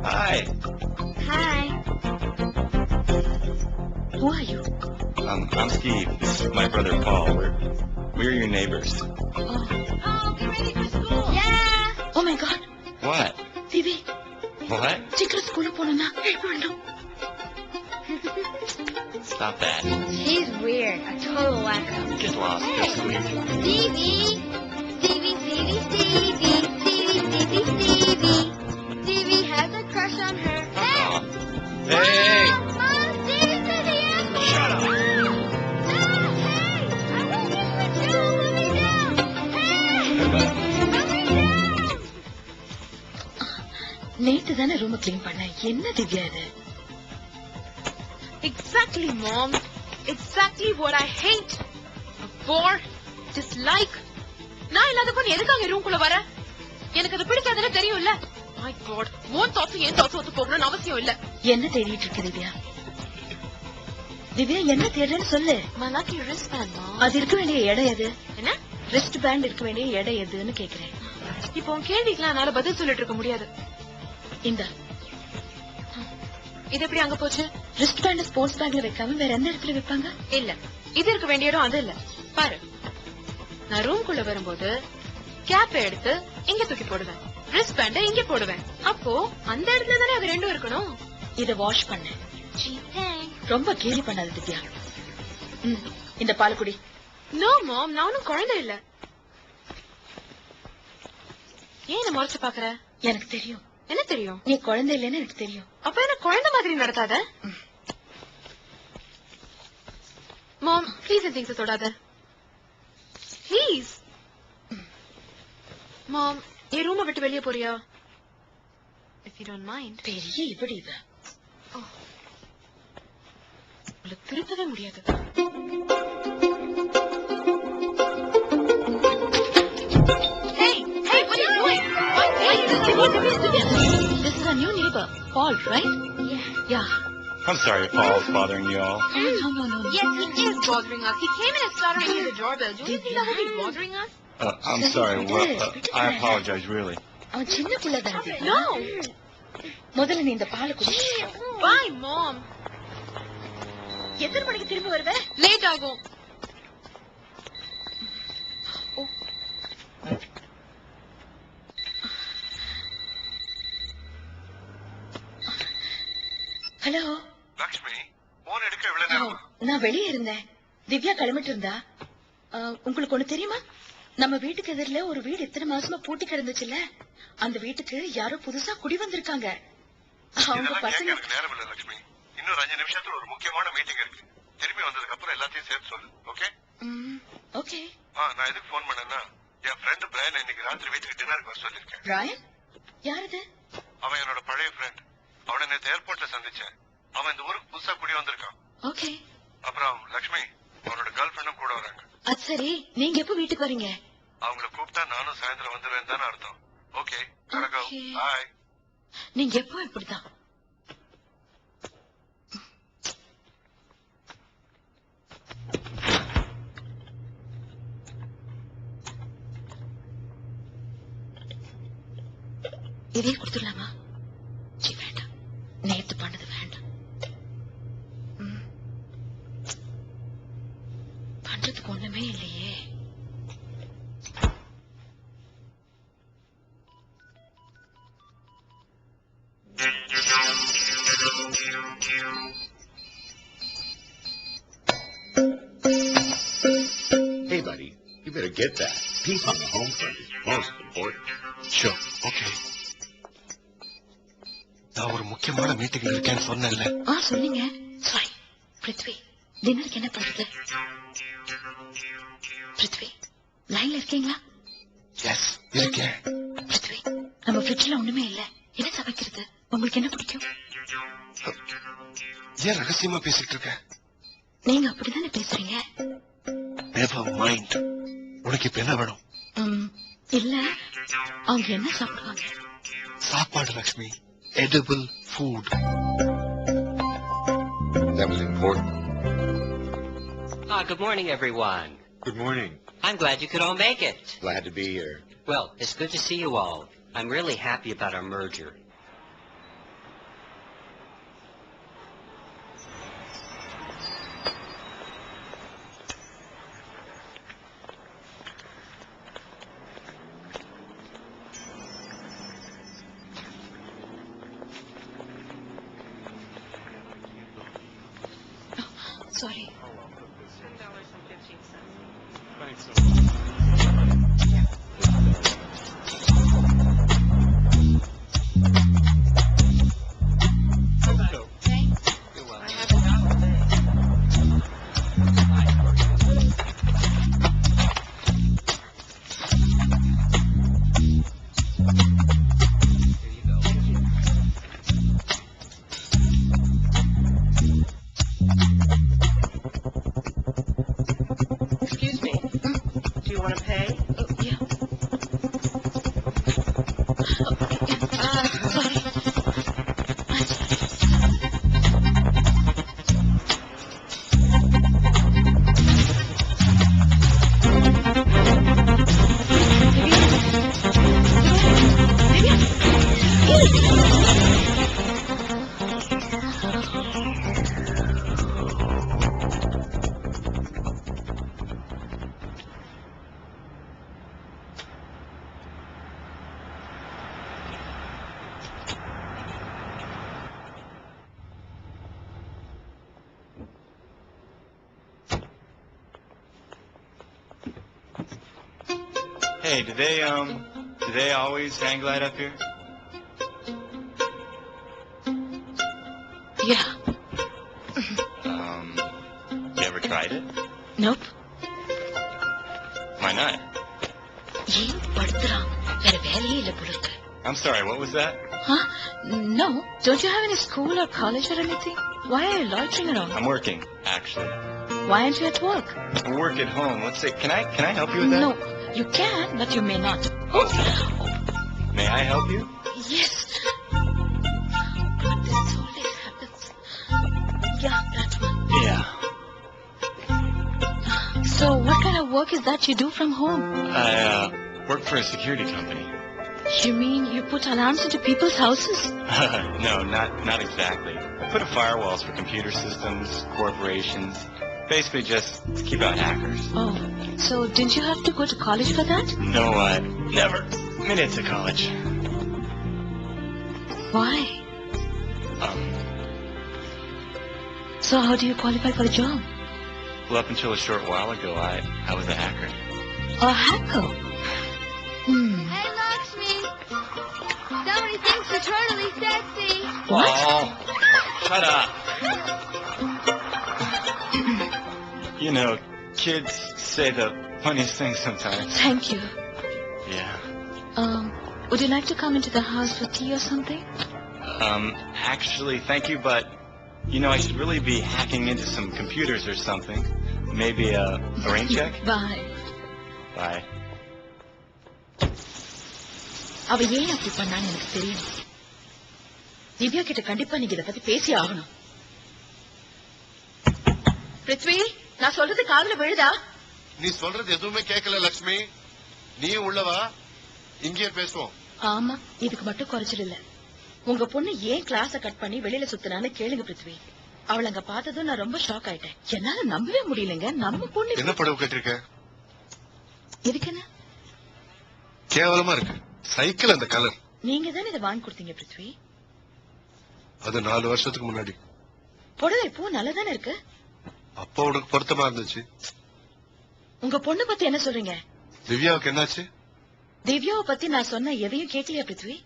Hi. Hi. Who are you? I'm Steve. This is my brother Paul. We're your neighbors. Oh. Oh, get ready for school. Yeah. Oh my God. What? Phoebe. What? சீக்கிரம் ஸ்கூலுக்கு போகணும்னா help பண்ணணும். Stop that. He's weird. A total wacko. Get lost this week. Stevie. Stevie, Stevie, Stevie. Stevie, Stevie, Stevie. Stevie has a crush on her. Hey! Hey! Mom, Stevie said he has a Shut up. No, hey! I won't get with you. Let me down. Hey! Let me down. நேத்து தானே room clean பண்ண. என்ன திவ்யா இது? Exactly, Mom. Exactly what I hate. Bore. Dislike. நான் இல்லாதப்ப நீ எதுக்காக ரூம்குள்ள வர? எனக்கு அது பிடிக்காதுன்னு தெரியும்ல. My God. உன் தாட்ஸும் என் தாட்ஸும் ஒத்து போகணும்னு அவசியம் இல்ல. என்ன தேடிட்டு இருக்க திவ்யா? திவ்யா என்ன தேடுறேன்னு சொல்லு. My lucky wristband, Mom. அது இருக்க வேண்டிய இடம் எது? என்ன? ரிஸ்ட் பேண்ட் இருக்க வேண்டிய இடம் எதுன்னு கேக்குறேன். இப்போ உன் கேள்விக்கெல்லாம் என்னால பதில் சொல்லிட்டு இருக்க முடியாது. இந்த இது எப்படி அங்க போச்சு? ரிஸ்ட் பேண்ட் ஸ்போர்ட்ஸ் பேக்ல வைக்காம வேற எந்த இடத்துல வைப்பாங்க? இல்ல. இது இருக்க வேண்டிய இடம் அது இல்ல. பாரு. நான் ரூம்குள்ள வரும்போது கேப் எடுத்து இங்க தூக்கி போடுவேன். ரிஸ்ட் பேண்ட இங்க போடுவேன். அப்போ அந்த இடத்துல தானே அது ரெண்டும் இருக்கணும். இத வாஷ் பண்ண. ரொம்ப கேலி பண்ணாத திவ்யா. இந்த பால் குடி. நோ மாம், நானும் குழந்தை இல்ல. ஏன் முறைச்சு பாக்குற? எனக்கு தெரியும். என்ன தெரியும்? நீ குழந்தை இல்லன்னு எனக்கு தெரியும். அப்ப என்ன குழந்தை மாதிரி நடத்தாத. மாம், ப்ளீஸ் இந்த திங்ஸ் தொடாத. ப்ளீஸ். மாம், என் ரூமை விட்டு வெளியே போறியா? If you don't mind. பெரிய இப்படி இவ. உங்களை திருத்தவே முடியாது. Hey, hey, what are you doing? This is a new neighbor, Paul, right? Yeah. I'm sorry if Paul's bothering you all. No. Yes, he is bothering us. He came in and started ringing the doorbell. Do you think that would be bothering us? I'm sorry. Well, I apologize, really. அவன் சின்ன புள்ள தானே. No. முதல்ல நீ இந்த பால் குடி. Bye, Mom. எத்தனை மணிக்கு திரும்ப வருவ? Late ஆகும். ஹலோ. லக்ஷ்மி, போன் எடுக்க எவ்வளவு நேரம்? நான் வெளியே இருந்தேன். திவ்யா கிளம்பிட்டு இருந்தா. உங்களுக்கு ஒண்ணு தெரியுமா? நம்ம வீட்டுக்கு எதிரில ஒரு வீடு எத்தனை மாசமா பூட்டி கிடந்துச்சுல்ல, அந்த வீட்டுக்கு யாரோ புதுசா குடி வந்திருக்காங்க. அவங்க பசங்க. எனக்கு நேரம் இல்ல லக்ஷ்மி. இன்னும் 5 நிமிஷத்துல ஒரு முக்கியமான மீட்டிங் இருக்கு. திரும்பி வந்ததுக்கு அப்புறம் எல்லாத்தையும் சேர்த்து சொல்லு. ஓகே? ஓகே. நான் எதுக்கு போன் பண்ணேன்னா, என் ஃப்ரெண்ட் பிரையன் இன்னைக்கு ராத்திரி வீட்டுக்கு டின்னருக்கு வர சொல்லிருக்கேன். பிரையன்? யார் இது? அவன் என்னோட பழைய ஃப்ரெண்ட். அவனை நேத்து ஏர்போர்ட்ல சந்திச்சேன். அவன் இந்த ஊருக்கு புதுசா குடி வந்திருக்கான். ஓகே. அப்புறம் லக்ஷ்மி, அவனோட கேர்ள் ஃப்ரெண்டும் கூட வராங்க. அது சரி, நீங்க எப்ப வீட்டுக்கு வரீங்க? அவங்கள கூப்பிட்டா நானும் சாயந்தரம் வந்துருவேன் தானே அர்த்தம். ஓகே, பாய். நீங்க எப்போ இப்படிதான்? இதே கொடுத்துடலாமா? வேண்டாம், நேத்து பண்ணது வேண்டாம். பண்றதுக்கு ஒண்ணுமே இல்லையே. Hey, buddy, you better get that. Peace on the home front is most important. Sure, okay. நான் ஒரு முக்கியமான மீட்டிங் இருக்கேன்னு சொன்னேன்ல. சொன்னீங்க. சாரி. பிருத்வி, டின்னருக்கு என்ன பண்றது? பிருத்வி, லைன்ல இருக்கீங்களா? எஸ், இருக்கேன். பிருத்வி, நம்ம ஃப்ரிட்ஜ்ல ஒண்ணுமே இல்ல. என்ன சமைக்கிறது? உங்களுக்கு என்ன பிடிக்கும்? ஏன் ரகசியமா பேசிட்டு இருக்க? நீங்க அப்படிதானே பேசுறீங்க. Never mind. உனக்கு இப்ப என்ன வேணும்? இல்ல, அவங்க என்ன சாப்பிடுவாங்க? சாப்பாடு Lakshmi. Edible food. That was important. Good morning, everyone. Good morning. I'm glad you could all make it. Glad to be here. Well, it's good to see you all. I'm really happy about our merger. Sorry. Excuse me. Do you want to pay? Oh, yeah. Sorry. Hey, do they always hang glide up here? Yeah. You ever tried it? Nope. Why not? ஏன் படுத்துறான் வேற வேலையே இல்ல போல இருக்கு. I'm sorry, what was that? Huh? No. Don't you have any school or college or anything? Why are you loitering around? I'm working, actually. Why aren't you at work? I work at home. Let's see, can I help you with that? No. You can, but you may not. Oh. May I help you? Yes. But this always happens. Yeah, that one. Yeah. So what kind of work is that you do from home? I, work for a security company. You mean you put alarms into people's houses? No, not exactly. I put up firewalls for computer systems, corporations, basically just to keep out hackers. Oh, so didn't you have to go to college for that? No, never. Minutes of college. Why? So how do you qualify for a job? Well, up until a short while ago, I was a hacker. A hacker? Hey, Lakshmi! Somebody thinks you're totally sexy. What? Oh, shut up. You know, kids say the funniest things sometimes. Thank you. Yeah. Would you like to come into the house for tea or something? Actually, thank you, but, you know, I should really be hacking into some computers or something. Maybe a rain check? Bye. Bye. அவ ஏன் அப்படி பண்ணான்னு எனக்கு தெரியும். திவ்யா கிட்ட கண்டிப்பா நீங்க இத பத்தி பேசி ஆகணும். பிருத்வி, நான் சொல்றது காதுல விழுதா? நீ சொல்றது எதுவுமே கேட்கல லட்சுமி. நீ உள்ளவா, இங்கேயே பேசுவோம். ஆமா, இதுக்கு மட்டும் குறைச்சல் இல்ல. உங்க பொண்ணு ஏன் கிளாஸ கட் பண்ணி வெளியில சுத்தினான்னு கேளுங்க பிருத்வி. அவளை அங்க பார்த்ததும் நான் ரொம்ப ஷாக் ஆயிட்டேன். என்னால நம்பவே முடியலங்க. நம்ம பொண்ணு என்ன படம் கேட்டிருக்க? எதுக்கு என்ன? கேவலமா இருக்கு. சைக்கிள் அந்த கலர். நீங்க தானே இதை வாங்கி கொடுத்தீங்க பிருத்வி. அது 4 வருஷத்துக்கு முன்னாடி. புடவை பூ நல்லதானே இருக்கு. அப்பா உனக்கு பொருத்தமா இருந்துச்சு. உங்க பொண்ணு பத்தி என்ன சொல்றீங்க? திவ்யாவுக்கு என்னாச்சு? திவ்யாவை பத்தி நான் சொன்ன எதையும் கேட்கலையா பிருத்வி?